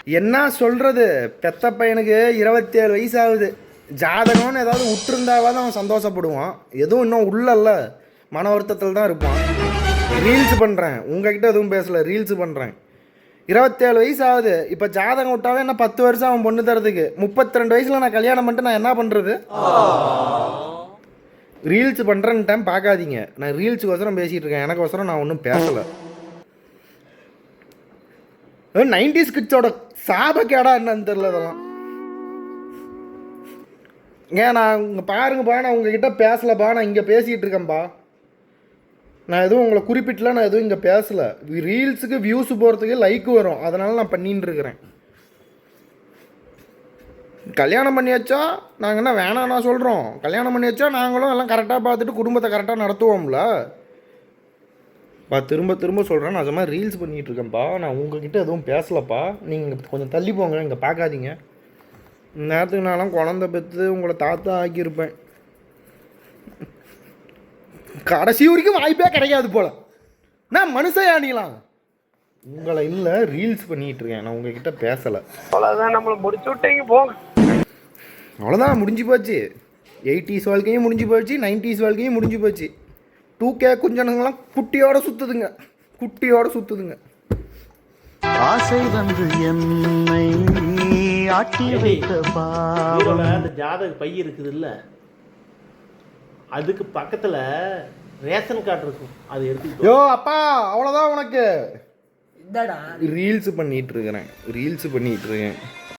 என்ன சொல்கிறது, பெத்த பையனுக்கு 27 வயசு ஆகுது. ஜாதகம்னு ஏதாவது விட்டுருந்தாவாது அவன் சந்தோஷப்படுவான். எதுவும் இன்னும் உள்ளல்ல, மன வருத்தத்தில் தான் இருப்பான். ரீல்ஸ் பண்ணுறேன், உங்ககிட்ட எதுவும் பேசலை, ரீல்ஸ் பண்ணுறேன். 27 வயசு ஆகுது. இப்போ ஜாதகம் விட்டாவே என்ன 10 வருஷம் அவன் பொண்ணு தரதுக்கு. 32 வயசில் நான் கல்யாணம் பண்ணிட்டு நான் என்ன பண்ணுறது? ரீல்ஸ் பண்ணுறேன்னு டைம் பார்க்காதீங்க. நான் ரீல்ஸுக்கோசரம் பேசிகிட்டு இருக்கேன், எனக்கோசரம் நான் ஒன்றும் பேசலை. 90s கிட்ஸோட சாபக்கேடா என்னன்னு தெரியல இதெல்லாம். ஏன் நான் இங்கே பாருங்கப்பா, நான் உங்ககிட்ட பேசலப்பா, நான் இங்கே பேசிகிட்டு இருக்கேன்ப்பா. நான் எதுவும் உங்களை குறிப்பிட்டல, நான் எதுவும் இங்கே பேசலை. ரீல்ஸுக்கு வியூஸ் போகிறதுக்கு லைக் வரும், அதனால் நான் பண்ணின்னு இருக்கிறேன். கல்யாணம் பண்ணி வச்சா நாங்கள் என்ன வேணாம் நான் சொல்கிறோம். கல்யாணம் பண்ணி வச்சா நாங்களும் எல்லாம் கரெக்டாக பார்த்துட்டு குடும்பத்தை கரெக்டாக நடத்துவோம்ல. திரும்ப திரும்ப சொல்கிறேன், நான் அது மாதிரி ரீல்ஸ் பண்ணிகிட்டு இருக்கேன்ப்பா. நான் உங்ககிட்ட எதுவும் பேசலப்பா, நீங்கள் கொஞ்சம் தள்ளி போங்க, இங்கே பார்க்காதீங்க. நேரத்துக்கு நான்லாம் குழந்த பெற்று உங்களை தாத்தா ஆக்கியிருப்பேன். கடைசி வரைக்கும் வாய்ப்பே கிடைக்காது போல. நான் மனுஷயானிலாம் உங்களை இல்லை, ரீல்ஸ் பண்ணிகிட்டு இருக்கேன், நான் உங்ககிட்ட பேசலை. அவ்வளோதான், நம்மளை முடிச்சு விட்டீங்க போங்க. அவ்வளோதான், முடிஞ்சு போச்சு. 80s வாழ்க்கையும் முடிஞ்சு போச்சு, 90s வாழ்க்கையும் முடிஞ்சு போச்சு. 2K குஞ்சனுங்கெல்லாம் குட்டியோட சுற்றுதுங்க, குட்டியோட சுற்றுதுங்க. ஆசை வந்து என்னை ஆட்டி வைத்த பாவம். அந்த ஜாதக பை இருக்குது இல்லை, அதுக்கு பக்கத்தில் ரேஷன் கார்டு இருக்கும், அது எடுத்து. யோ அப்பா, அவ்வளோதான் உனக்கு. ரீல்ஸ் பண்ணிகிட்டு இருக்கிறேன், ரீல்ஸ் பண்ணிகிட்டு இருக்கேன்.